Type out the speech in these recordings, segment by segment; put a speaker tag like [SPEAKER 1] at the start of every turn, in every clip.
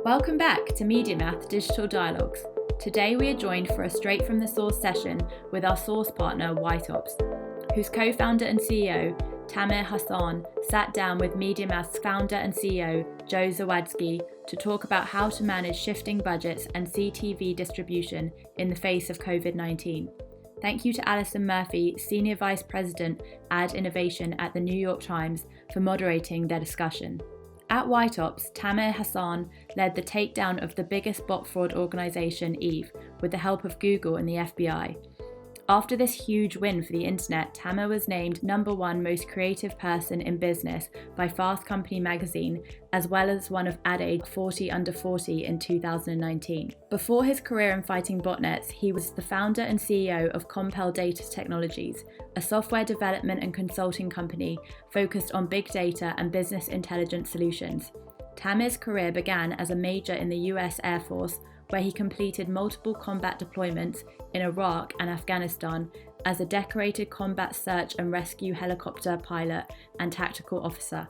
[SPEAKER 1] Welcome back to MediaMath Digital Dialogues. Today we are joined for a straight from the source session with our source partner Whiteops, whose co-founder and CEO, Tamer Hassan, sat down with MediaMath's founder and CEO, Joe Zawadzki, to talk about how to manage shifting budgets and CTV distribution in the face of COVID-19. Thank you to Allison Murphy, Senior Vice President, Ad Innovation at the New York Times, for moderating their discussion. At Whiteops, Tamer Hassan led the takedown of the biggest bot fraud organisation, Eve, with the help of Google and the FBI. After this huge win for the internet, Tamer was named #1 most creative person in business by Fast Company magazine, as well as one of Ad Age 40 Under 40 in 2019. Before his career in fighting botnets, he was the founder and CEO of Compel Data Technologies, a software development and consulting company focused on big data and business intelligence solutions. Tamer's career began as a major in the US Air Force, where he completed multiple combat deployments in Iraq and Afghanistan as a decorated combat search and rescue helicopter pilot and tactical officer.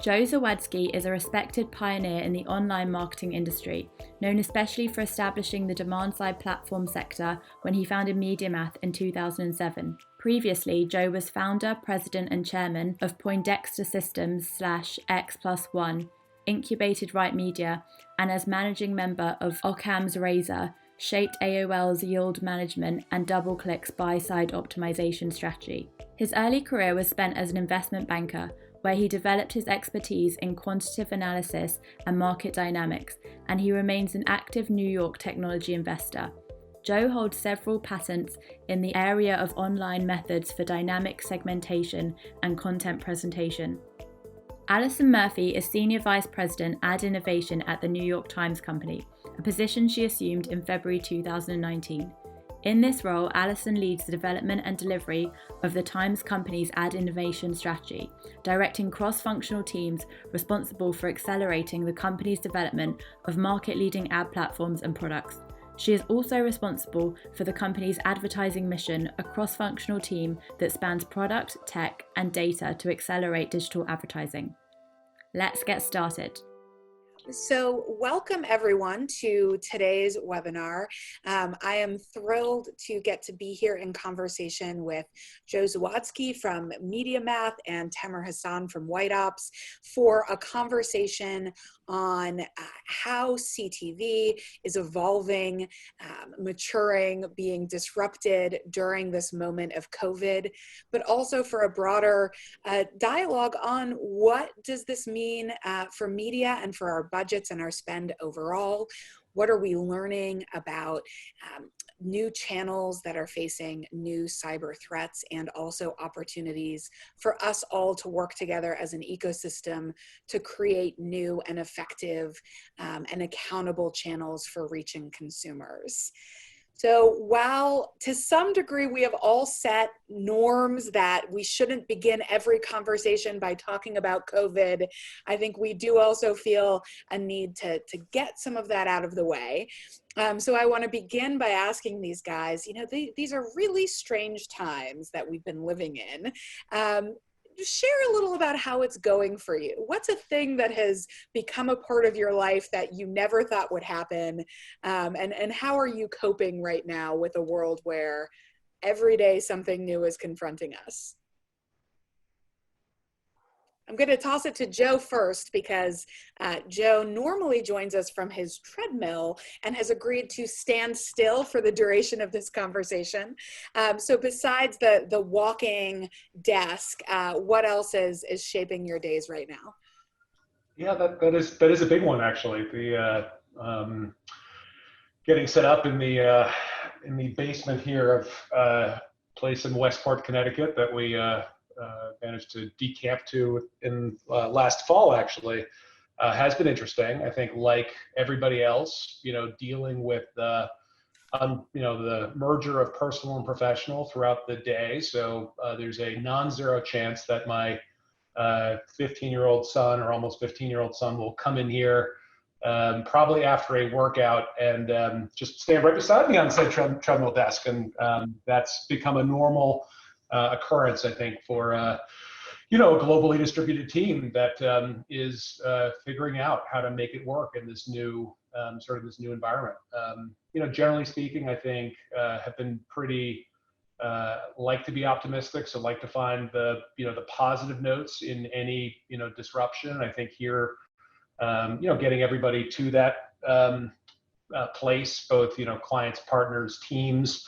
[SPEAKER 1] Joe Zawadzki is a respected pioneer in the online marketing industry, known especially for establishing the demand-side platform sector when he founded MediaMath in 2007. Previously, Joe was founder, president and chairman of Poindexter Systems /X+1, incubated Right Media, and as managing member of Occam's Razor, shaped AOL's yield management and DoubleClick's buy-side optimization strategy. His early career was spent as an investment banker, where he developed his expertise in quantitative analysis and market dynamics, and he remains an active New York technology investor. Joe holds several patents in the area of online methods for dynamic segmentation and content presentation. Allison Murphy is Senior Vice President, Ad Innovation at the New York Times Company, a position she assumed in February 2019. In this role, Allison leads the development and delivery of the Times Company's ad innovation strategy, directing cross-functional teams responsible for accelerating the company's development of market-leading ad platforms and products. She is also responsible for the company's advertising mission, a cross-functional team that spans product, tech, and data to accelerate digital advertising. Let's get started.
[SPEAKER 2] So welcome everyone to today's webinar. I am thrilled to get to be here in conversation with Joe Zawadzki from MediaMath and Tamer Hassan from Whiteops for a conversation on how CTV is evolving, maturing, being disrupted during this moment of COVID, but also for a broader dialogue on what does this mean for media and for our budgets and our spend overall. What are we learning about new channels that are facing new cyber threats and also opportunities for us all to work together as an ecosystem to create new and effective and accountable channels for reaching consumers. So while to some degree we have all set norms that we shouldn't begin every conversation by talking about COVID, I think we do also feel a need to get some of that out of the way. So I want to begin by asking these guys, these are really strange times that we've been living in. Share a little about how it's going for you. What's a thing that has become a part of your life that you never thought would happen? And how are you coping right now with a world where every day something new is confronting us? I'm going to toss it to Joe first because Joe normally joins us from his treadmill and has agreed to stand still for the duration of this conversation. So besides the walking desk, what else is shaping your days right now?
[SPEAKER 3] Yeah, that is a big one actually. The getting set up in the basement here of a place in Westport, Connecticut that we managed to decamp to in last fall actually has been interesting. I think like everybody else, dealing with the merger of personal and professional throughout the day. So there's a non-zero chance that my 15-year-old son or almost 15-year-old son will come in here probably after a workout and just stand right beside me on said treadmill desk. And that's become a normal occurrence, I think, for a globally distributed team that is figuring out how to make it work in this new this new environment. Generally speaking, I think have been pretty like to be optimistic, so like to find the positive notes in any disruption. I think here, getting everybody to that place, both clients, partners, teams,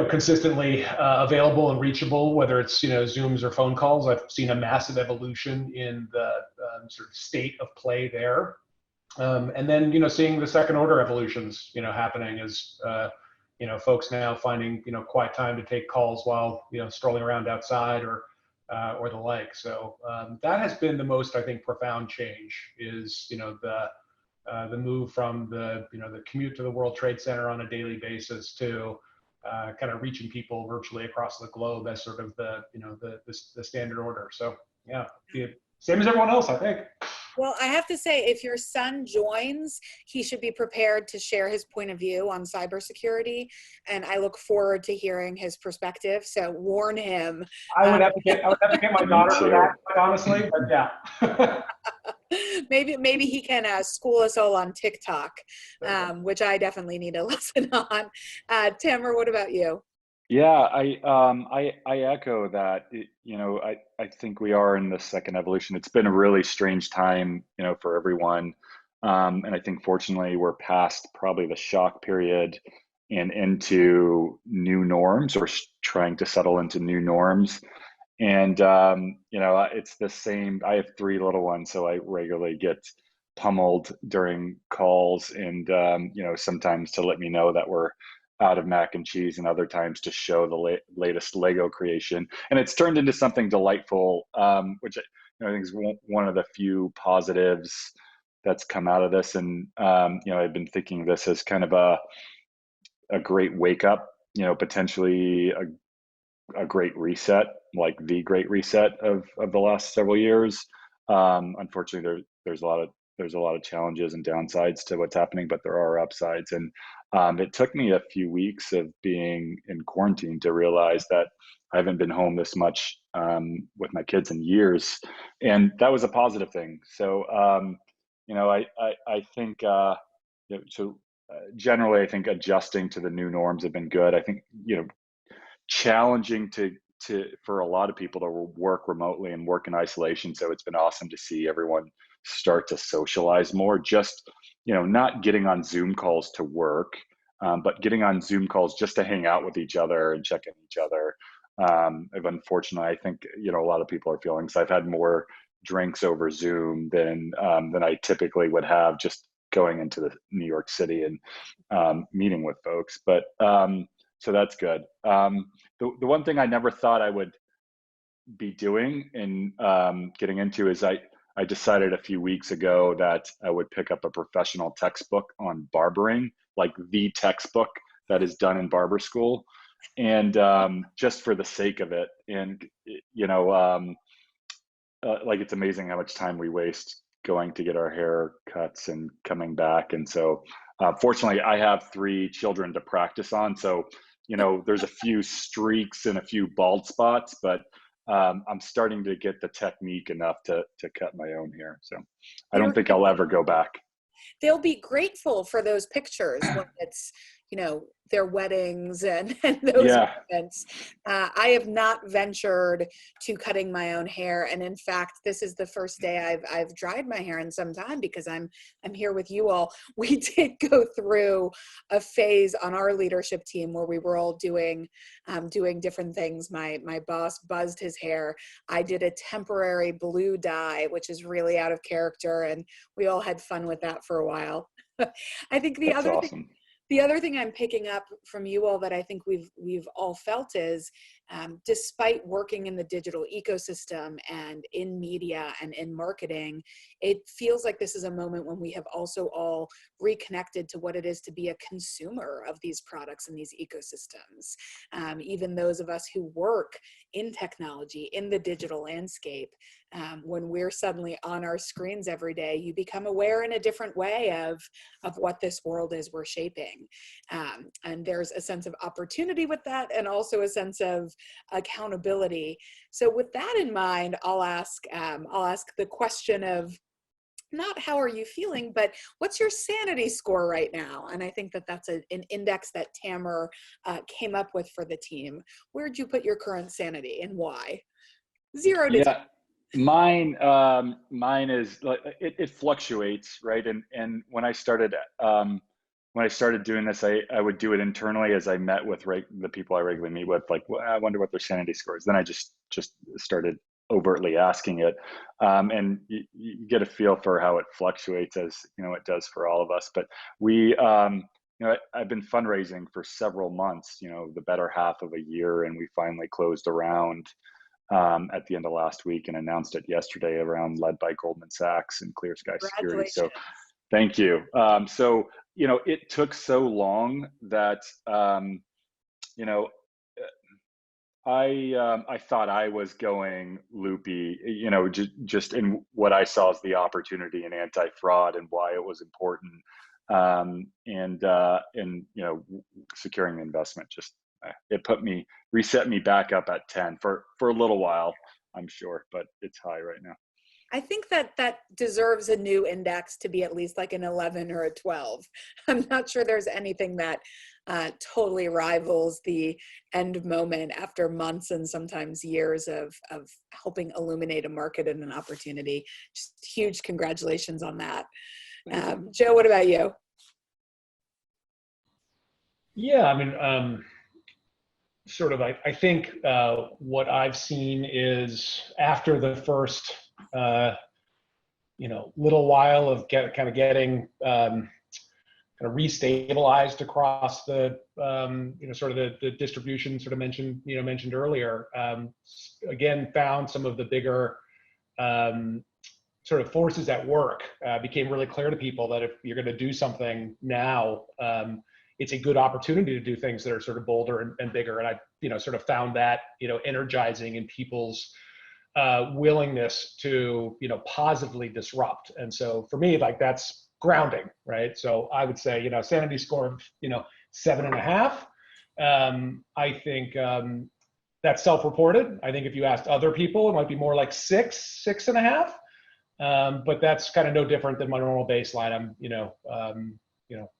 [SPEAKER 3] consistently available and reachable, whether it's Zooms or phone calls. I've seen a massive evolution in the sort of state of play there, and then seeing the second order evolutions happening as folks now finding quiet time to take calls while strolling around outside or the like. So that has been the most, I think, profound change, is the move from the commute to the World Trade Center on a daily basis to kind of reaching people virtually across the globe as sort of the standard order. So yeah, same as everyone else, I think.
[SPEAKER 2] Well, I have to say, if your son joins, he should be prepared to share his point of view on cybersecurity, and I look forward to hearing his perspective. So warn him.
[SPEAKER 3] I would have to get my daughter for that, quite honestly, but yeah.
[SPEAKER 2] Maybe he can school us all on TikTok, which I definitely need a lesson on. Tamer, what about you?
[SPEAKER 4] Yeah, I echo that. I think we are in the second evolution. It's been a really strange time, for everyone. And I think fortunately we're past probably the shock period and into new norms, or trying to settle into new norms. And it's the same. I have 3 little ones, so I regularly get pummeled during calls, and sometimes to let me know that we're out of mac and cheese, and other times to show the latest Lego creation. And it's turned into something delightful, which I think is one of the few positives that's come out of this. And I've been thinking of this as kind of a great wake up, potentially a great reset, like the great reset of the last several years. Unfortunately, there's a lot of challenges and downsides to what's happening, but there are upsides. And it took me a few weeks of being in quarantine to realize that I haven't been home this much with my kids in years, and that was a positive thing. So I think generally, I think adjusting to the new norms have been good. I think challenging for a lot of people to work remotely and work in isolation. So it's been awesome to see everyone start to socialize more, just, not getting on Zoom calls to work, but getting on Zoom calls just to hang out with each other and check in each other. Unfortunately, I think, a lot of people are feeling, so I've had more drinks over Zoom than I typically would have just going into the New York City and meeting with folks. But so that's good. The one thing I never thought I would be doing and getting into is I decided a few weeks ago that I would pick up a professional textbook on barbering, like the textbook that is done in barber school, and just for the sake of it. And like, it's amazing how much time we waste going to get our hair cuts and coming back. And so fortunately, I have 3 children to practice on, so there's a few streaks and a few bald spots, but I'm starting to get the technique enough to cut my own hair. So I don't think I'll ever go back.
[SPEAKER 2] They'll be grateful for those pictures when it's, their weddings and those events. I have not ventured to cutting my own hair, and in fact, this is the first day I've dried my hair in some time because I'm here with you all. We did go through a phase on our leadership team where we were all doing different things. My boss buzzed his hair. I did a temporary blue dye, which is really out of character, and we all had fun with that for a while. I think the other thing I'm picking up from you all that I think we've all felt is, despite working in the digital ecosystem and in media and in marketing, it feels like this is a moment when we have also all reconnected to what it is to be a consumer of these products and these ecosystems. Even those of us who work in technology, in the digital landscape, when we're suddenly on our screens every day, you become aware in a different way of what this world is we're shaping. And there's a sense of opportunity with that, and also a sense of accountability. So with that in mind, I'll ask the question of not how are you feeling, but what's your sanity score right now? And I think that that's an index that Tamer came up with for the team. Where'd you put your current sanity and why? 0 to 10.
[SPEAKER 4] Mine is like it fluctuates, right? And when I started doing this, I would do it internally as I met with the people I regularly meet with. Like, well, I wonder what their sanity score is. Then I just started overtly asking it, and you get a feel for how it fluctuates, as you know it does for all of us. But I've been fundraising for several months, the better half of a year, and we finally closed around at the end of last week and announced it yesterday, around led by Goldman Sachs and Clear Sky Security. So thank you. It took so long that I thought I was going loopy, just in what I saw as the opportunity in anti-fraud and why it was important, and securing the investment. Just it reset me back up at 10 for a little while, I'm sure, but it's high right now.
[SPEAKER 2] I think that deserves a new index to be at least like an 11 or a 12. I'm not sure there's anything that totally rivals the end moment after months and sometimes years of helping illuminate a market and an opportunity. Just huge congratulations on that. Joe, what about you?
[SPEAKER 3] Yeah, I mean, I think what I've seen is after the first little while of getting kind of restabilized across the the distribution mentioned earlier. Again, found some of the bigger forces at work. Became really clear to people that if you're going to do something now, it's a good opportunity to do things that are sort of bolder and bigger. And I found that energizing in people's willingness to positively disrupt. And so for me, like, that's grounding, right? So I would say sanity score of 7.5. I think that's self-reported. I think if you asked other people, it might be more like 6.5. But that's kind of no different than my normal baseline. I'm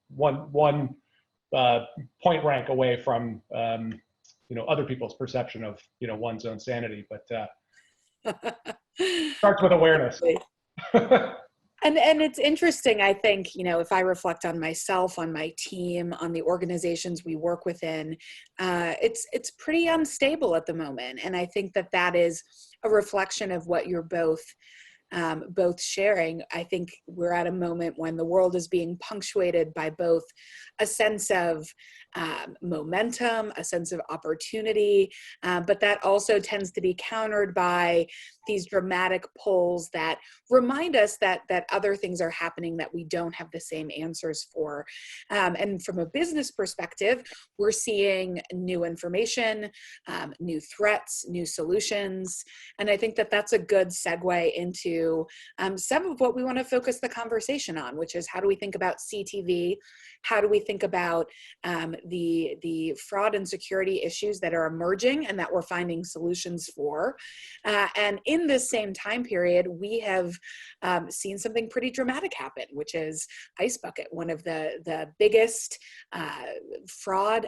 [SPEAKER 3] one point rank away from other people's perception of one's own sanity, but starts with awareness.
[SPEAKER 2] And it's interesting, I think, if I reflect on myself, on my team, on the organizations we work within, it's pretty unstable at the moment. And I think that is a reflection of what you're both sharing. I think we're at a moment when the world is being punctuated by both a sense of momentum, a sense of opportunity, but that also tends to be countered by these dramatic pulls that remind us that other things are happening that we don't have the same answers for. And from a business perspective, we're seeing new information, new threats, new solutions. And I think that's a good segue into some of what we want to focus the conversation on, which is how do we think about CTV? How do we think about the fraud and security issues that are emerging and that we're finding solutions for? And in this same time period, we have seen something pretty dramatic happen, which is Ice Bucket, one of the biggest fraud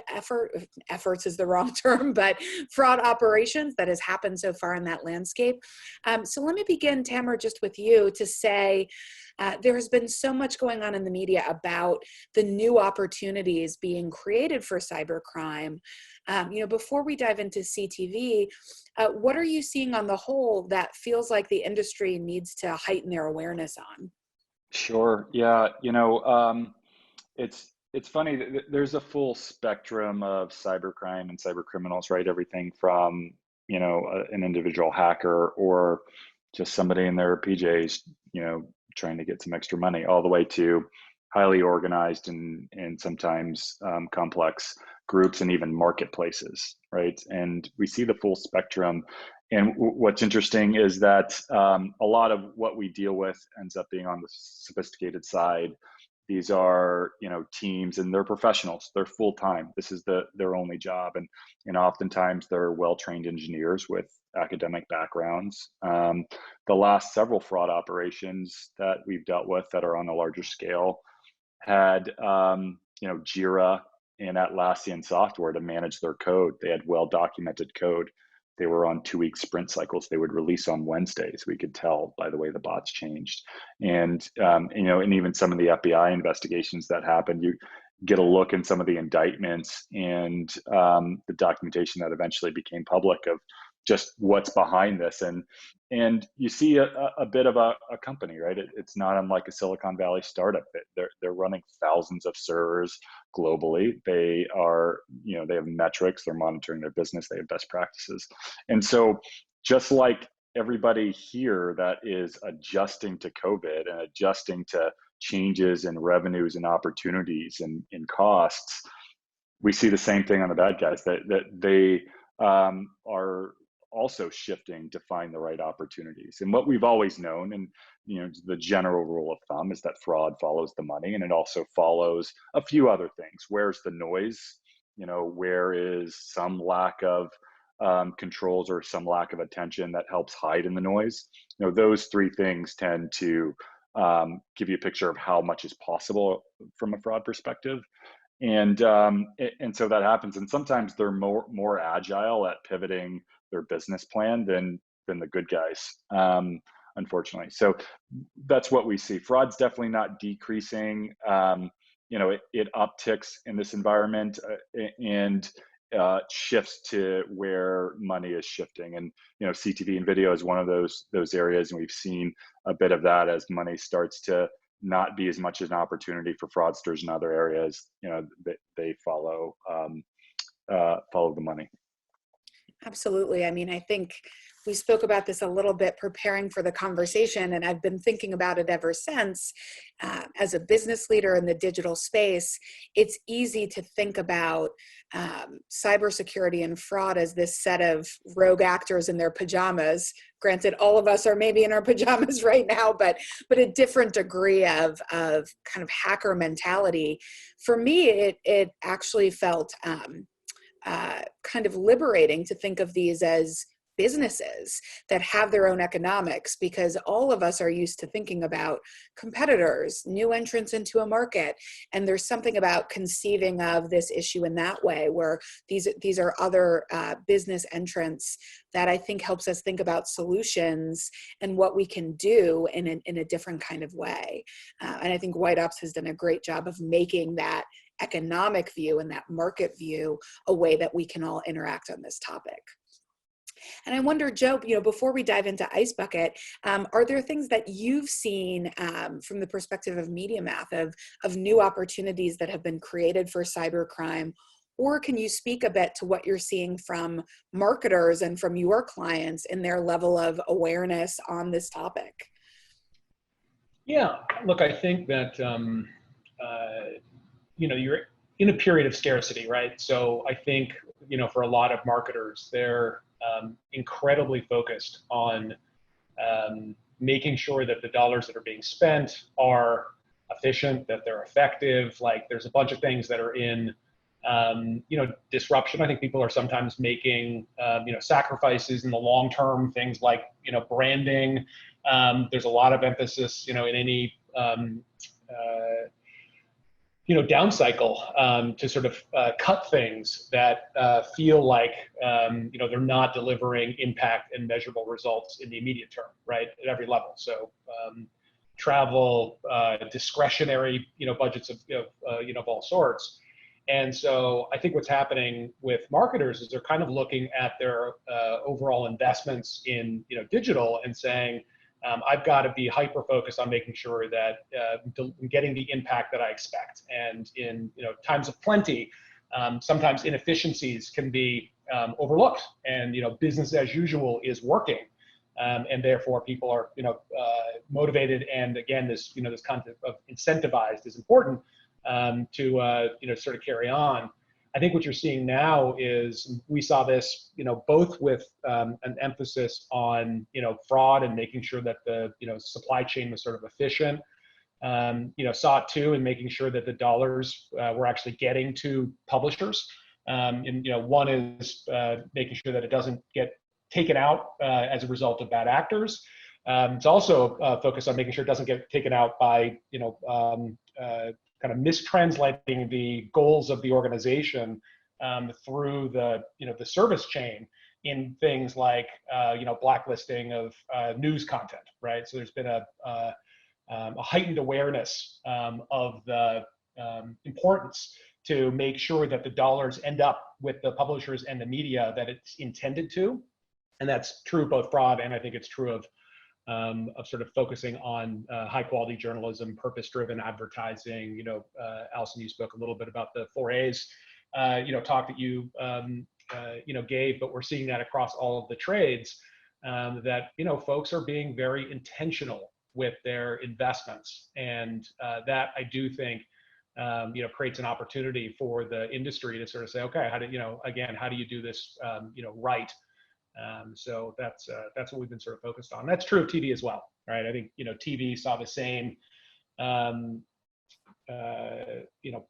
[SPEAKER 2] efforts is the wrong term, but fraud operations that has happened so far in that landscape. So let me begin, Tamer, just with you to say, there has been so much going on in the media about the new opportunities being created for cybercrime. Before we dive into CTV, what are you seeing on the whole that feels like the industry needs to heighten their awareness on?
[SPEAKER 4] Sure. Yeah. It's funny. There's a full spectrum of cybercrime and cybercriminals, right? Everything from an individual hacker or just somebody in their PJs, trying to get some extra money, all the way to highly organized and sometimes complex groups and even marketplaces, right? And we see the full spectrum. And what's interesting is that a lot of what we deal with ends up being on the sophisticated side, These are, teams, and they're professionals. They're full time. This is their only job, and oftentimes they're well-trained engineers with academic backgrounds. The last several fraud operations that we've dealt with that are on a larger scale had, Jira and Atlassian software to manage their code. They had well-documented code. They were on 2-week sprint cycles. They would release on Wednesdays. We could tell by the way the bots changed. And even some of the FBI investigations that happened, you get a look in some of the indictments and the documentation that eventually became public of just what's behind this. And you see a bit of a company, right? It's not unlike a Silicon Valley startup. They're running thousands of servers globally. They are, they have metrics, they're monitoring their business, they have best practices. And so just like everybody here that is adjusting to COVID and adjusting to changes in revenues and opportunities and in costs, we see the same thing on the bad guys, that they are also shifting to find the right opportunities. And what we've always known, and the general rule of thumb, is that fraud follows the money, and it also follows a few other things. Where's the noise? Where is some lack of controls or some lack of attention that helps hide in the noise? Those three things tend to give you a picture of how much is possible from a fraud perspective. And so that happens. And sometimes they're more agile at pivoting their business plan than the good guys, unfortunately. So that's what we see. Fraud's definitely not decreasing. It upticks in this environment and shifts to where money is shifting. And CTV and video is one of those areas, and we've seen a bit of that as money starts to not be as much as an opportunity for fraudsters in other areas. They follow the money.
[SPEAKER 2] Absolutely. I mean, I think we spoke about this a little bit preparing for the conversation, and I've been thinking about it ever since. As a business leader in the digital space, it's easy to think about cybersecurity and fraud as this set of rogue actors in their pajamas. Granted, all of us are maybe in our pajamas right now, but a different degree of kind of hacker mentality. For me, it actually felt kind of liberating to think of these as businesses that have their own economics, because all of us are used to thinking about competitors, new entrants into a market. And there's something about conceiving of this issue in that way, where these are other business entrants, that I think helps us think about solutions and what we can do in a different kind of way. And I think White Ops has done a great job of making that economic view and that market view a way that we can all interact on this topic. And I wonder, Joe, before we dive into Ice Bucket, are there things that you've seen from the perspective of MediaMath of new opportunities that have been created for cybercrime? Or can you speak a bit to what you're seeing from marketers and from your clients in their level of awareness on this topic?
[SPEAKER 3] Yeah, look, I think that you're in a period of scarcity, right? So I think, for a lot of marketers, they're incredibly focused on making sure that the dollars that are being spent are efficient, that they're effective. Like, there's a bunch of things that are in, disruption. I think people are sometimes making, sacrifices in the long term, things like, branding. There's a lot of emphasis, in any, down cycle to sort of cut things that feel like, they're not delivering impact and measurable results in the immediate term, right, at every level. So travel, discretionary, budgets of all sorts. And so I think what's happening with marketers is they're kind of looking at their overall investments in, digital and saying, I've got to be hyper-focused on making sure that I'm getting the impact that I expect. And in times of plenty, sometimes inefficiencies can be overlooked, and business as usual is working, and therefore people are motivated. And again, this this concept of incentivized is important to sort of carry on. I think what you're seeing now is we saw this, both with an emphasis on, fraud and making sure that the, supply chain was sort of efficient. saw it too, in making sure that the dollars were actually getting to publishers. And one is making sure that it doesn't get taken out as a result of bad actors. It's also focused on making sure it doesn't get taken out by kind of mistranslating the goals of the organization through the service chain in things like blacklisting of news content, right? So there's been a heightened awareness of the importance to make sure that the dollars end up with the publishers and the media that it's intended to. And that's true of both fraud, and I think it's true of sort of focusing on high quality journalism, purpose-driven advertising. Allison, you spoke a little bit about the 4As, talk that you gave, but we're seeing that across all of the trades, that folks are being very intentional with their investments, and that I do think creates an opportunity for the industry to sort of say, okay, how do you do this right? So that's what we've been sort of focused on. That's true of TV as well, right? I think TV saw the same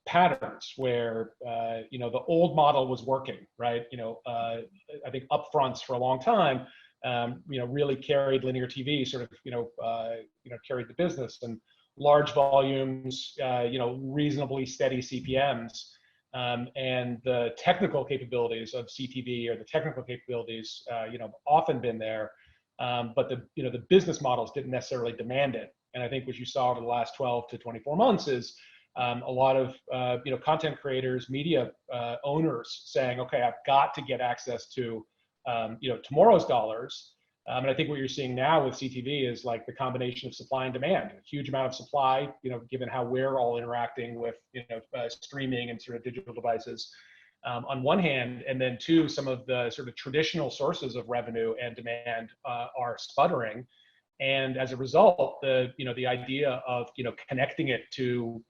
[SPEAKER 3] patterns where the old model was working, right? I think upfronts for a long time really carried linear TV, sort of carried the business, and large volumes, reasonably steady CPMs. And the technical capabilities of CTV, or the technical capabilities, have often been there, but the business models didn't necessarily demand it. And I think what you saw over the last 12 to 24 months is a lot of content creators, media owners saying, okay, I've got to get access to tomorrow's dollars. And I think what you're seeing now with CTV is like the combination of supply and demand. A huge amount of supply, given how we're all interacting with streaming and sort of digital devices on one hand, and then two, some of the sort of traditional sources of revenue and demand are sputtering. And as a result, the idea of connecting it to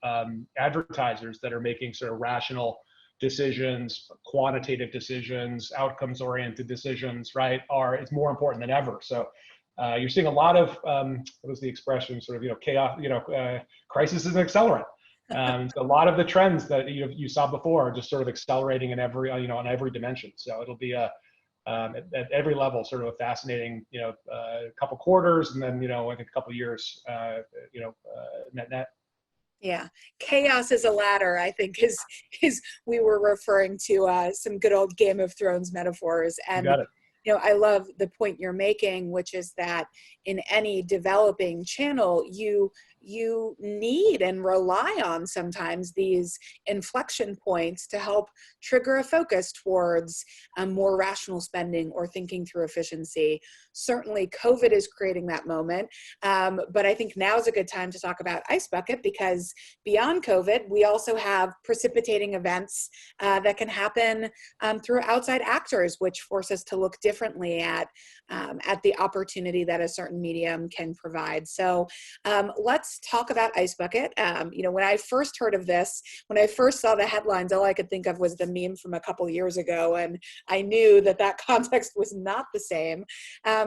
[SPEAKER 3] advertisers that are making sort of rational decisions, quantitative decisions, outcomes-oriented decisions, right, is more important than ever. So you're seeing a lot of what was the expression? Sort of chaos. Crisis is an accelerant. So a lot of the trends that you saw before are just sort of accelerating in every on every dimension. So it'll be at every level sort of a fascinating couple quarters, and then I think a couple years net.
[SPEAKER 2] Yeah, chaos is a ladder, I think, is we were referring to some good old Game of Thrones metaphors. And
[SPEAKER 3] You got it.
[SPEAKER 2] I love the point you're making, which is that in any developing channel, you need and rely on sometimes these inflection points to help trigger a focus towards more rational spending or thinking through efficiency. Certainly COVID is creating that moment, but I think now is a good time to talk about Ice Bucket, because beyond COVID, we also have precipitating events that can happen through outside actors, which force us to look differently at the opportunity that a certain medium can provide. So let's talk about Ice Bucket. When I first heard of this, when I first saw the headlines, all I could think of was the meme from a couple years ago, and I knew that context was not the same.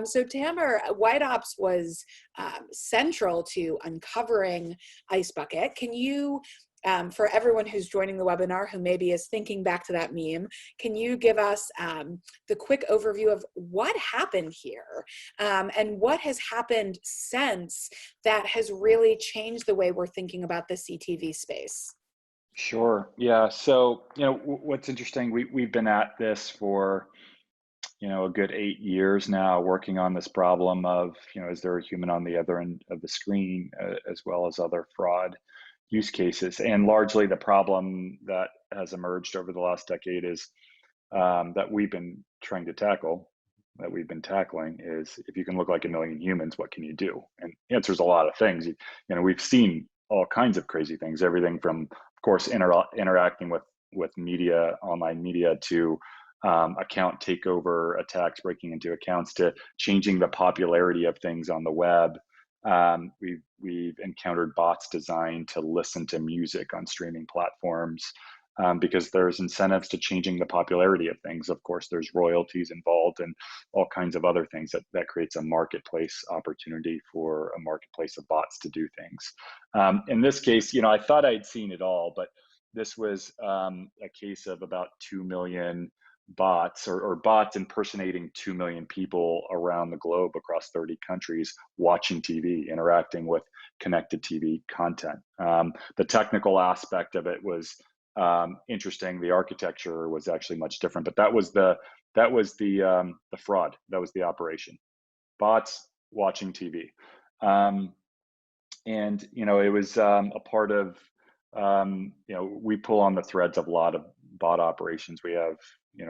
[SPEAKER 2] So Tamer, White Ops was central to uncovering Ice Bucket. Can you, for everyone who's joining the webinar who maybe is thinking back to that meme, can you give us the quick overview of what happened here and what has happened since that has really changed the way we're thinking about the CTV space?
[SPEAKER 4] Sure. Yeah. So, what's interesting, we've been at this for, a good 8 years now, working on this problem of, is there a human on the other end of the screen, as well as other fraud use cases. And largely the problem that has emerged over the last decade is that we've been trying to tackle, that we've been tackling, is if you can look like a million humans, what can you do? And the answer is a lot of things. We've seen all kinds of crazy things, everything from, of course, interacting with media, online media, to account takeover attacks, breaking into accounts, to changing the popularity of things on the web. We've encountered bots designed to listen to music on streaming platforms. because there's incentives to changing the popularity of things. Of course, there's royalties involved and all kinds of other things that creates a marketplace opportunity for a marketplace of bots to do things. In this case, I thought I'd seen it all, but this was a case of about 2 million bots or bots impersonating 2 million people around the globe across 30 countries watching TV, interacting with connected TV content. The technical aspect of it was interesting. The architecture was actually much different, but that was the fraud. That was the operation. Bots watching TV, and it was a part of we pull on the threads of a lot of bot operations. We have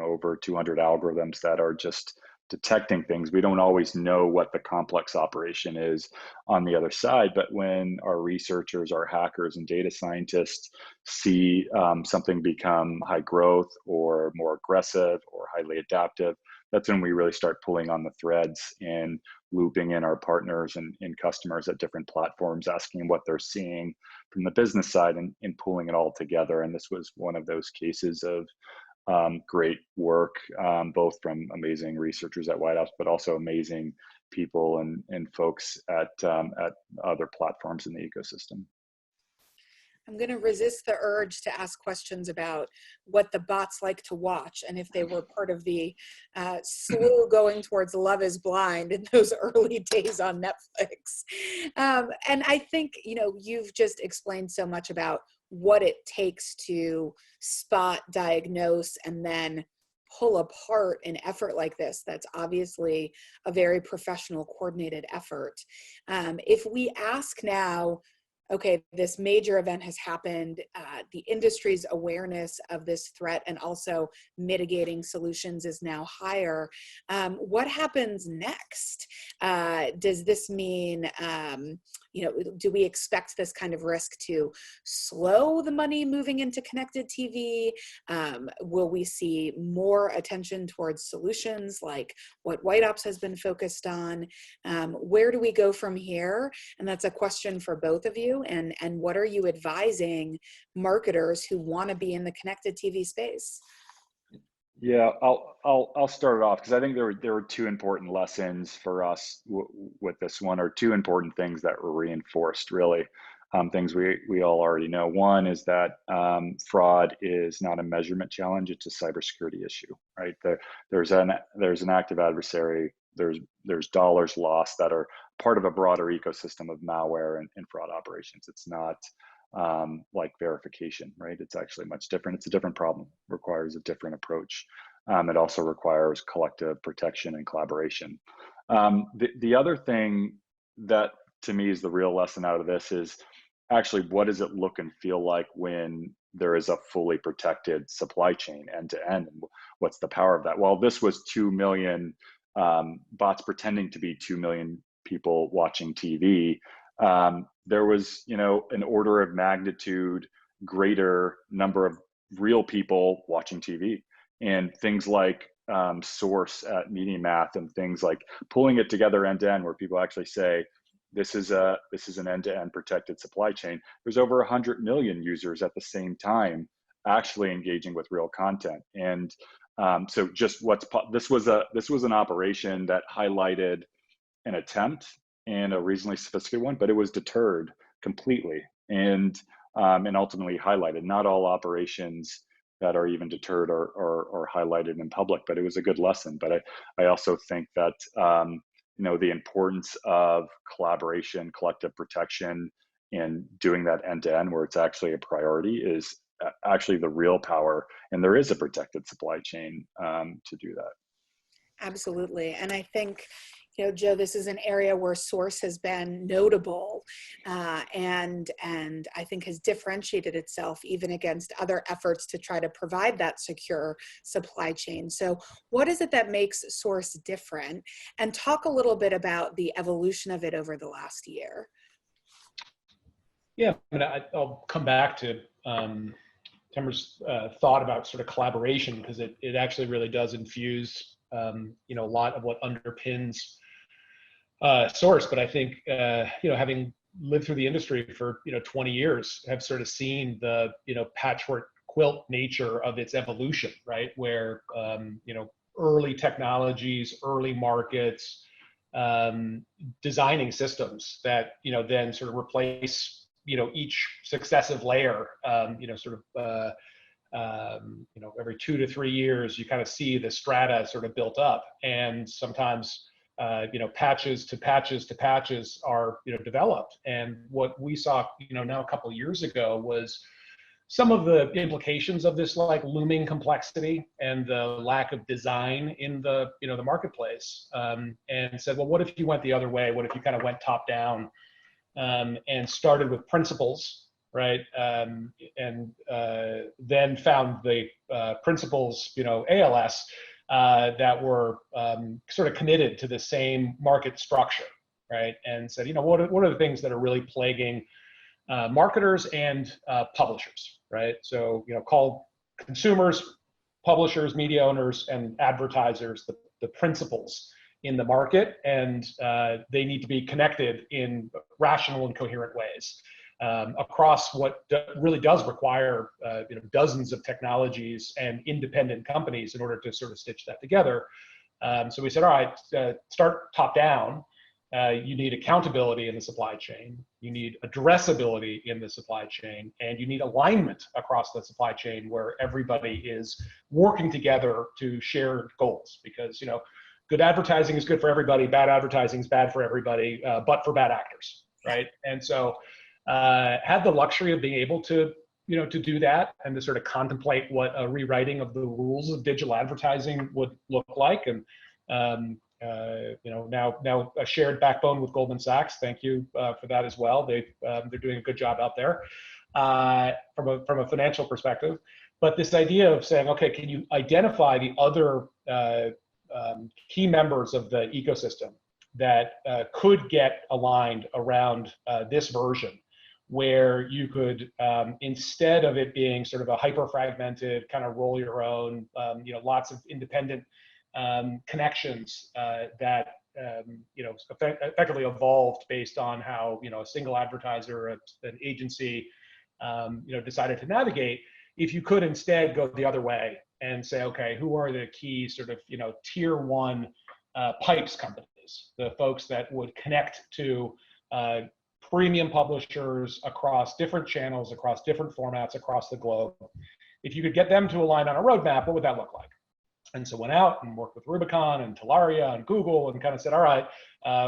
[SPEAKER 4] over 200 algorithms that are just detecting things. We don't always know what the complex operation is on the other side, but when our researchers, our hackers and data scientists see something become high growth or more aggressive or highly adaptive, that's when we really start pulling on the threads and looping in our partners and customers at different platforms, asking what they're seeing from the business side and pulling it all together. And this was one of those cases of great work, both from amazing researchers at White House, but also amazing people and folks at other platforms in the ecosystem.
[SPEAKER 2] I'm going to resist the urge to ask questions about what the bots like to watch and if they were part of the slew going towards Love is Blind in those early days on Netflix. And I think, you've just explained so much about what it takes to spot, diagnose, and then pull apart an effort like this. That's obviously a very professional, coordinated effort. If we ask now, okay, this major event has happened, the industry's awareness of this threat and also mitigating solutions is now higher. What happens next? Does this mean, do we expect this kind of risk to slow the money moving into connected TV? Will we see more attention towards solutions like what White Ops has been focused on? Where do we go from here? And that's a question for both of you. And what are you advising marketers who want to be in the connected TV space?
[SPEAKER 4] Yeah, I'll start it off because I think there were two important lessons for us with this one, or two important things that were reinforced, really. Things we all already know. One is that fraud is not a measurement challenge; it's a cybersecurity issue, right? There's an active adversary. There's dollars lost that are part of a broader ecosystem of malware and fraud operations. It's not like verification, right? It's actually much different. It's a different problem, requires a different approach. It also requires collective protection and collaboration. The other thing that to me is the real lesson out of this is actually what does it look and feel like when there is a fully protected supply chain end to end? What's the power of that? Well, this was 2 million bots pretending to be 2 million people watching TV. There was, an order of magnitude greater number of real people watching TV, and things like Source at MediaMath and things like pulling it together end to end, where people actually say this is an end to end protected supply chain. There's over 100 million users at the same time actually engaging with real content, and so just this was an operation that highlighted an attempt and a reasonably sophisticated one, but it was deterred completely and ultimately highlighted. Not all operations that are even deterred are highlighted in public, but it was a good lesson. But I also think that the importance of collaboration, collective protection, and doing that end to end where it's actually a priority is actually the real power. And there is a protected supply chain to do that.
[SPEAKER 2] Absolutely. And I think, Joe, this is an area where Source has been notable and I think has differentiated itself even against other efforts to try to provide that secure supply chain. So what is it that makes Source different? And talk a little bit about the evolution of it over the last year.
[SPEAKER 3] Yeah, I'll come back to Tamer's thought about sort of collaboration, because it actually really does infuse a lot of what underpins Source. But I think having lived through the industry for 20 years, have sort of seen the patchwork quilt nature of its evolution, right? Where, early technologies, early markets, designing systems that, then sort of replace, each successive layer, every 2 to 3 years, you kind of see the strata sort of built up, and sometimes, patches to patches to patches are, developed. And what we saw, now a couple of years ago was some of the implications of this like looming complexity and the lack of design in the, the marketplace, and said, well, what if you went the other way? What if you kind of went top down, and started with principles, right? And then found the principles, ALS, that were sort of committed to the same market structure, right? And said, what are the things that are really plaguing marketers and publishers, right? So, call consumers, publishers, media owners, and advertisers the principles in the market, and they need to be connected in rational and coherent ways across what really does require dozens of technologies and independent companies in order to sort of stitch that together. So we said, all right, start top down. You need accountability in the supply chain, you need addressability in the supply chain, and you need alignment across the supply chain where everybody is working together to share goals. Because, good advertising is good for everybody, bad advertising is bad for everybody, but for bad actors, right? And so had the luxury of being able to, to do that and to sort of contemplate what a rewriting of the rules of digital advertising would look like. And now a shared backbone with Goldman Sachs. Thank you for that as well. They're doing a good job out there from a financial perspective. But this idea of saying, okay, can you identify the other key members of the ecosystem that could get aligned around this version, where you could, instead of it being sort of a hyper-fragmented kind of roll your own, lots of independent connections that effectively evolved based on how a single advertiser, an agency, decided to navigate. If you could instead go the other way and say, okay, who are the key sort of tier one pipes companies, the folks that would connect to premium publishers across different channels, across different formats, across the globe. If you could get them to align on a roadmap, what would that look like? And so went out and worked with Rubicon and Talaria and Google and kind of said, all right,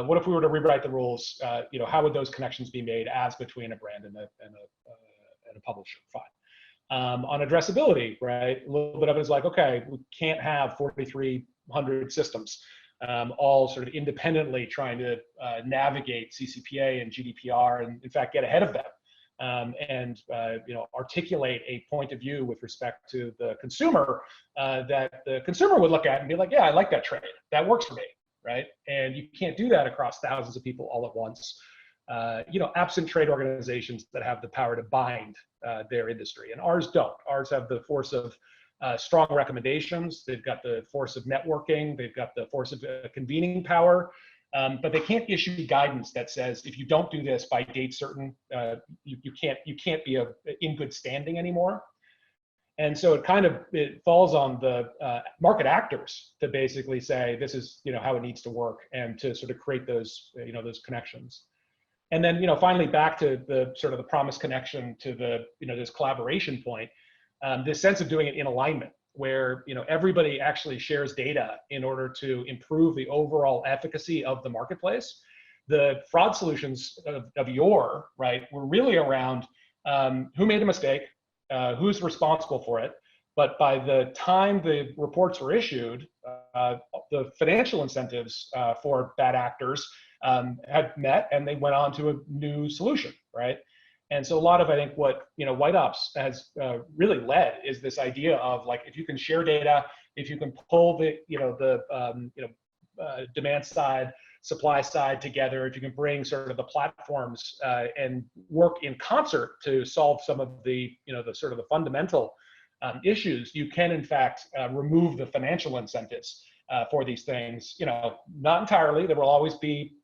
[SPEAKER 3] what if we were to rewrite the rules? How would those connections be made as between a brand and a publisher? Fine. On addressability, right? A little bit of it is like, okay, we can't have 4,300 systems all sort of independently trying to navigate CCPA and GDPR, and in fact get ahead of them. And articulate a point of view with respect to the consumer that the consumer would look at and be like, yeah, I like that trade. That works for me, right? And you can't do that across thousands of people all at once. Absent trade organizations that have the power to bind their industry. And ours don't. Ours have the force of strong recommendations. They've got the force of networking. They've got the force of convening power. But they can't issue guidance that says, if you don't do this by date certain, you can't be in good standing anymore. And so it falls on the market actors to basically say, this is how it needs to work, and to sort of create those those connections. And then finally back to the sort of the promise connection to the this collaboration point, this sense of doing it in alignment, where everybody actually shares data in order to improve the overall efficacy of the marketplace. The fraud solutions of yore, right, were really around who made a mistake, who's responsible for it. But by the time the reports were issued, the financial incentives for bad actors had met, and they went on to a new solution, right? And so a lot of, I think, what White Ops has really led is this idea of, like, if you can share data, if you can pull the demand side, supply side together, if you can bring sort of the platforms and work in concert to solve some of the the sort of the fundamental issues, you can in fact remove the financial incentives for these things. Not entirely. There will always be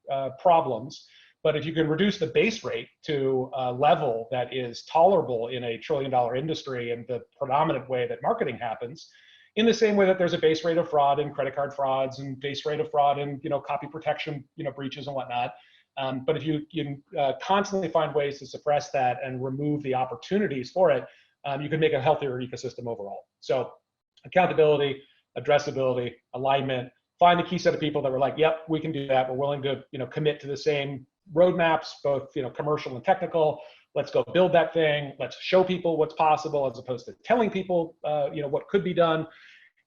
[SPEAKER 3] problems. But if you can reduce the base rate to a level that is tolerable in a trillion-dollar industry and the predominant way that marketing happens, in the same way that there's a base rate of fraud in credit card frauds and base rate of fraud in copy protection breaches and whatnot. But if you constantly find ways to suppress that and remove the opportunities for it, you can make a healthier ecosystem overall. So accountability, addressability, alignment, find the key set of people that were like, yep, we can do that. We're willing to commit to the same roadmaps, both commercial and technical. Let's go build that thing. Let's show people what's possible as opposed to telling people what could be done.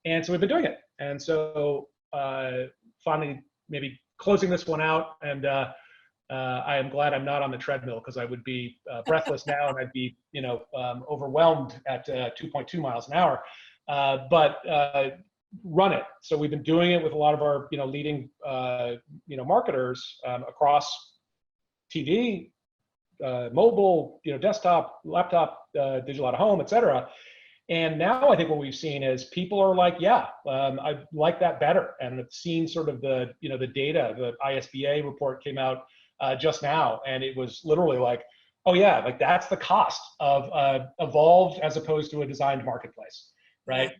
[SPEAKER 3] And so we've been doing it. And so finally maybe closing this one out, and I am glad I'm not on the treadmill, because I would be breathless now and I'd be overwhelmed at 2.2 miles an hour. But run it. So we've been doing it with a lot of our leading marketers across TV, mobile, desktop, laptop, digital out of home, et cetera. And now I think what we've seen is people are like, yeah, I like that better. And I've seen sort of the data. The ISBA report came out just now, and it was literally like, oh yeah, like that's the cost of evolved as opposed to a designed marketplace, right?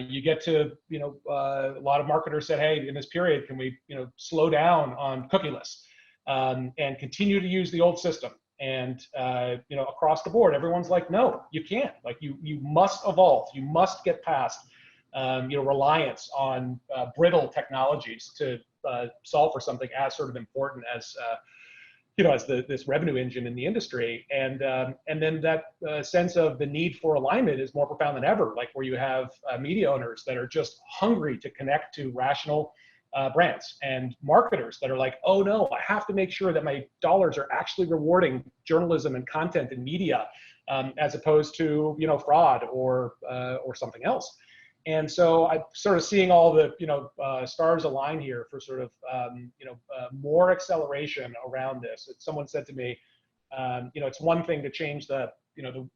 [SPEAKER 3] You get to, a lot of marketers said, hey, in this period, can we, slow down on cookieless and continue to use the old system? And across the board, everyone's like, no, you can't. Like you must evolve. You must get past reliance on brittle technologies to solve for something as sort of important as as this revenue engine in the industry. And then that sense of the need for alignment is more profound than ever. Like where you have media owners that are just hungry to connect to rational brands, and marketers that are like, oh no, I have to make sure that my dollars are actually rewarding journalism and content and media, as opposed to fraud or something else. And so I'm sort of seeing all the stars align here for sort of more acceleration around this. Someone said to me, it's one thing to change the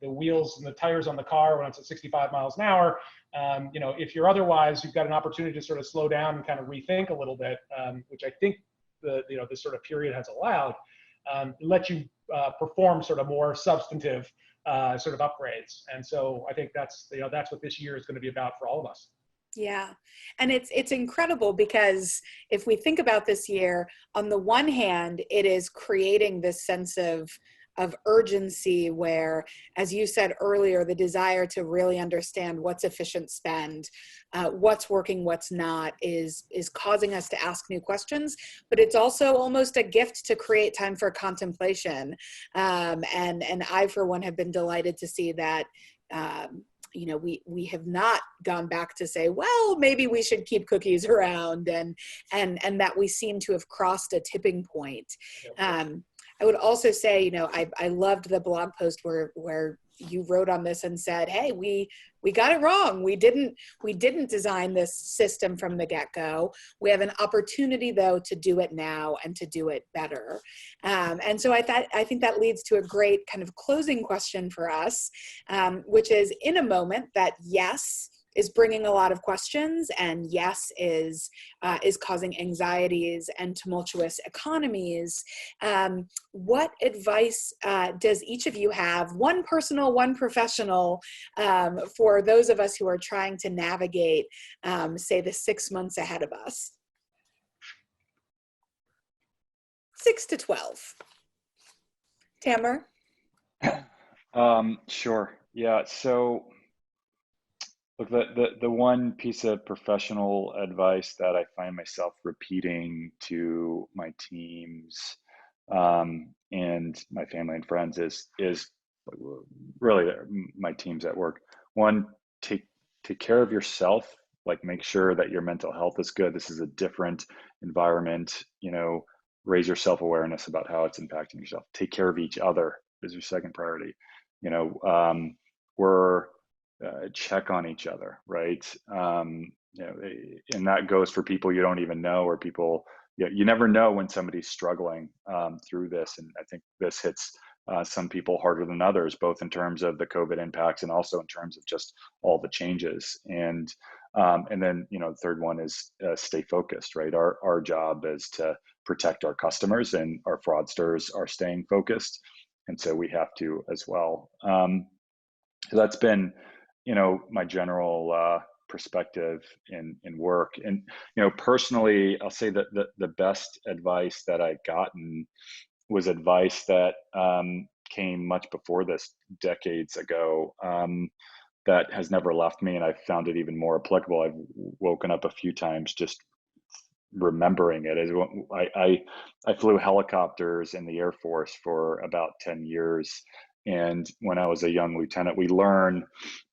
[SPEAKER 3] wheels and the tires on the car when it's at 65 miles an hour. If you're otherwise, you've got an opportunity to sort of slow down and kind of rethink a little bit, which I think this sort of period has allowed, let you perform sort of more substantive sort of upgrades. And so I think that's what this year is going to be about for all of us.
[SPEAKER 2] Yeah. And it's incredible, because if we think about this year, on the one hand, it is creating this sense of urgency where, as you said earlier, the desire to really understand what's efficient spend, what's working, what's not, is causing us to ask new questions. But it's also almost a gift to create time for contemplation. And I, for one, have been delighted to see that we have not gone back to say, well, maybe we should keep cookies around, and that we seem to have crossed a tipping point. I would also say, I loved the blog post where you wrote on this and said, hey, we got it wrong. We didn't design this system from the get-go. We have an opportunity, though, to do it now and to do it better. And so I think that leads to a great kind of closing question for us, which is, in a moment that, yes, is bringing a lot of questions, and yes, is causing anxieties and tumultuous economies. What advice does each of you have, one personal, one professional, for those of us who are trying to navigate, say, the 6 months ahead of us? 6 to 12. Tamer?
[SPEAKER 4] Sure. Yeah. So, look, the one piece of professional advice that I find myself repeating to my teams and my family and friends is really my teams at work. One, take care of yourself. Like, make sure that your mental health is good. This is a different environment. Raise your self-awareness about how it's impacting yourself. Take care of each other is your second priority. We're check on each other, right? And that goes for people you don't even know, or people you never know when somebody's struggling through this. And I think this hits some people harder than others, both in terms of the COVID impacts and also in terms of just all the changes. And then the third one is stay focused, right? Our job is to protect our customers, and our fraudsters are staying focused. And so we have to as well. So that's been, my general perspective in work. And, personally, I'll say that the best advice that I've gotten was advice that came much before this, decades ago, that has never left me, and I've found it even more applicable. I've woken up a few times just remembering it. I flew helicopters in the Air Force for about 10 years. And when I was a young lieutenant, we learned,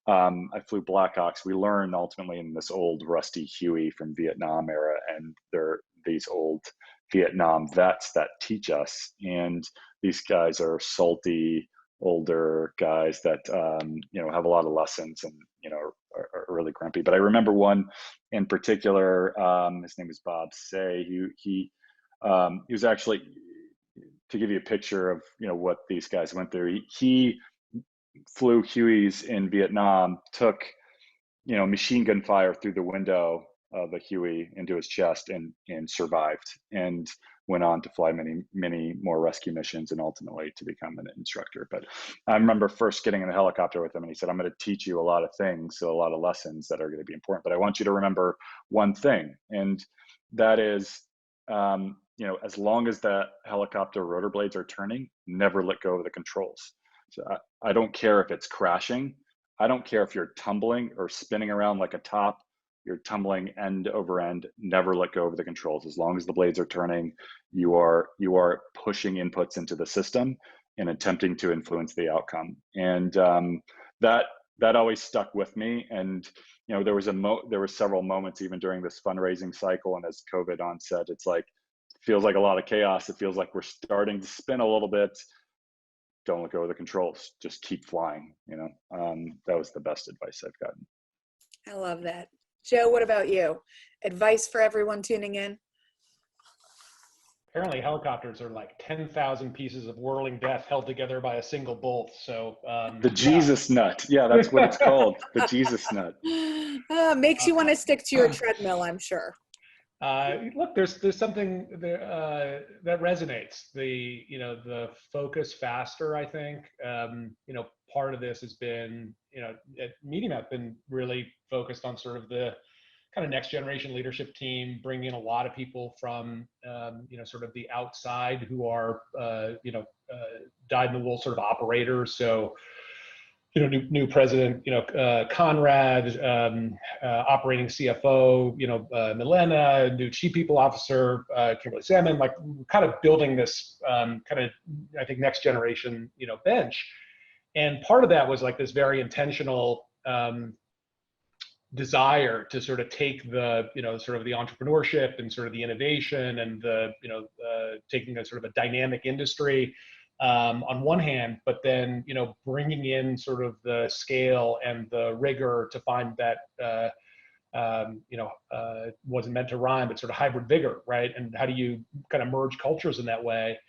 [SPEAKER 4] I flew Blackhawks. We learned ultimately in this old rusty Huey from Vietnam era, and they're these old Vietnam vets that teach us. And these guys are salty, older guys that, have a lot of lessons and, are really grumpy. But I remember one in particular, his name was Bob Say. He was actually, to give you a picture of, what these guys went through, he flew Hueys in Vietnam, took, machine gun fire through the window of a Huey into his chest, and survived, and went on to fly many, many more rescue missions, and ultimately to become an instructor. But I remember first getting in the helicopter with him, and he said, "I'm going to teach you a lot of things, so a lot of lessons that are going to be important, but I want you to remember one thing, and that is, as long as the helicopter rotor blades are turning, never let go of the controls." So I don't care if it's crashing. I don't care if you're tumbling or spinning around like a top. You're tumbling end over end. Never let go of the controls. As long as the blades are turning, you are pushing inputs into the system and attempting to influence the outcome. And that always stuck with me. And there were several moments even during this fundraising cycle, and as COVID onset, it's like, feels like a lot of chaos. It feels like we're starting to spin a little bit. Don't let go of the controls. Just keep flying. That was the best advice I've gotten.
[SPEAKER 2] I love that. Joe, what about you? Advice for everyone tuning in?
[SPEAKER 3] Apparently helicopters are like 10,000 pieces of whirling death held together by a single bolt. So
[SPEAKER 4] the Jesus nut. Yeah, that's what it's called. The Jesus nut.
[SPEAKER 2] Makes you want to stick to your treadmill, I'm sure.
[SPEAKER 3] Look, there's something there, that resonates. The focus faster, I think. Part of this has been, at MediaMath, been really focused on sort of the kind of next generation leadership team, bringing in a lot of people from, sort of the outside who are, dyed in the wool sort of operators. So, new president, Conrad, operating CFO, Milena, new chief people officer, Kimberly Salmon, like kind of building this kind of, I think, next generation, bench. And part of that was like this very intentional desire to sort of take the, sort of the entrepreneurship and sort of the innovation and the, taking a sort of a dynamic industry on one hand, but then, bringing in sort of the scale and the rigor to find that, wasn't meant to rhyme, but sort of hybrid vigor, right? And how do you kind of merge cultures in that way?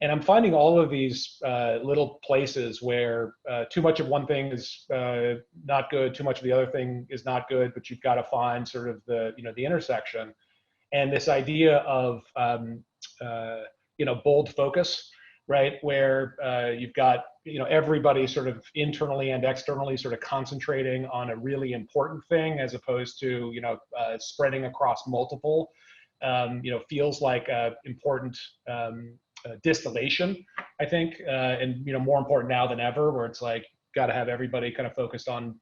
[SPEAKER 3] And I'm finding all of these little places where too much of one thing is not good, too much of the other thing is not good, but you've got to find sort of the, the intersection. And this idea of, bold focus, right? Where you've got, everybody sort of internally and externally sort of concentrating on a really important thing, as opposed to, spreading across multiple, feels like important distillation, I think, and, more important now than ever, where it's like, got to have everybody kind of focused on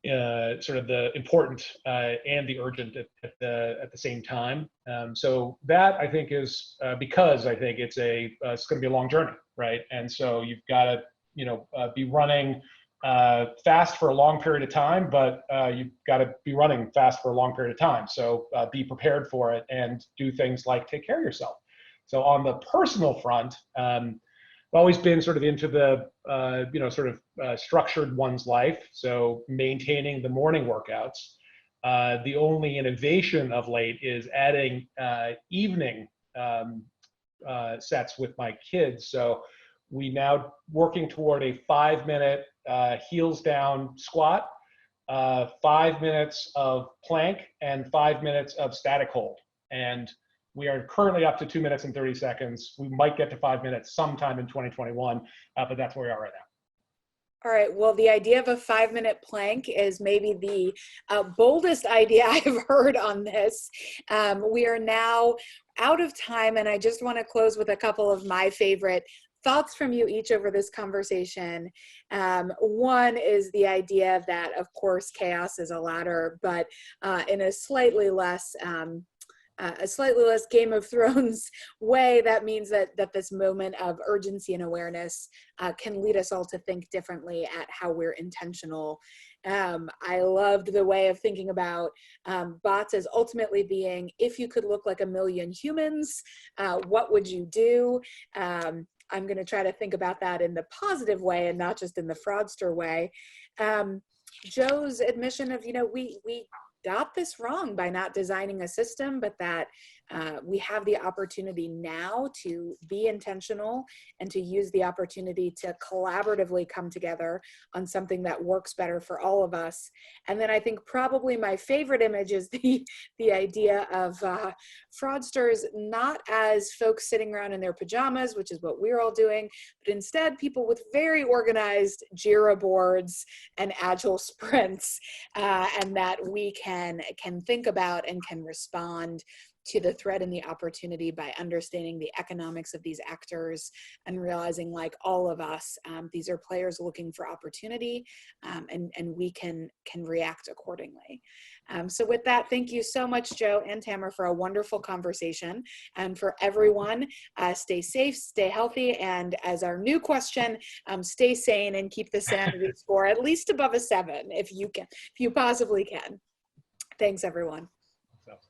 [SPEAKER 3] sort of the important and the urgent at the same time. So that, I think, is because I think it's going to be a long journey, right? And so you've got to, be running fast for a long period of time, but you've got to be running fast for a long period of time. So be prepared for it and do things like take care of yourself. So on the personal front, I've always been sort of into the, structured one's life. So maintaining the morning workouts. The only innovation of late is adding evening sets with my kids. So we now working toward a 5-minute heels down squat, 5 minutes of plank, and 5 minutes of static hold. And We are currently up to 2 minutes and 30 seconds. We might get to 5 minutes sometime in 2021, but that's where we are right now.
[SPEAKER 2] All right, well, the idea of a 5-minute plank is maybe the boldest idea I've heard on this. We are now out of time, and I just want to close with a couple of my favorite thoughts from you each over this conversation. One is the idea that, of course, chaos is a ladder, but in a slightly less Game of Thrones way, that means that this moment of urgency and awareness can lead us all to think differently at how we're intentional. I loved the way of thinking about bots as ultimately being, if you could look like a million humans, what would you do? I'm going to try to think about that in the positive way and not just in the fraudster way. Joe's admission of, we got this wrong by not designing a system, but that we have the opportunity now to be intentional and to use the opportunity to collaboratively come together on something that works better for all of us. And then I think probably my favorite image is the idea of fraudsters not as folks sitting around in their pajamas, which is what we're all doing, but instead people with very organized Jira boards and agile sprints, and that we can think about and can respond to the threat and the opportunity by understanding the economics of these actors and realizing, like all of us, these are players looking for opportunity, and we can react accordingly. So with that, thank you so much, Joe and Tamer, for a wonderful conversation. And for everyone, stay safe, stay healthy, and as our new question, stay sane and keep the sanity score at least above a 7 if you possibly can. Thanks, everyone.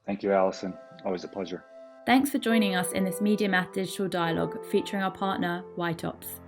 [SPEAKER 4] Thank you, Allison. Always a pleasure.
[SPEAKER 1] Thanks for joining us in this MediaMath Digital Dialogue featuring our partner, White Ops.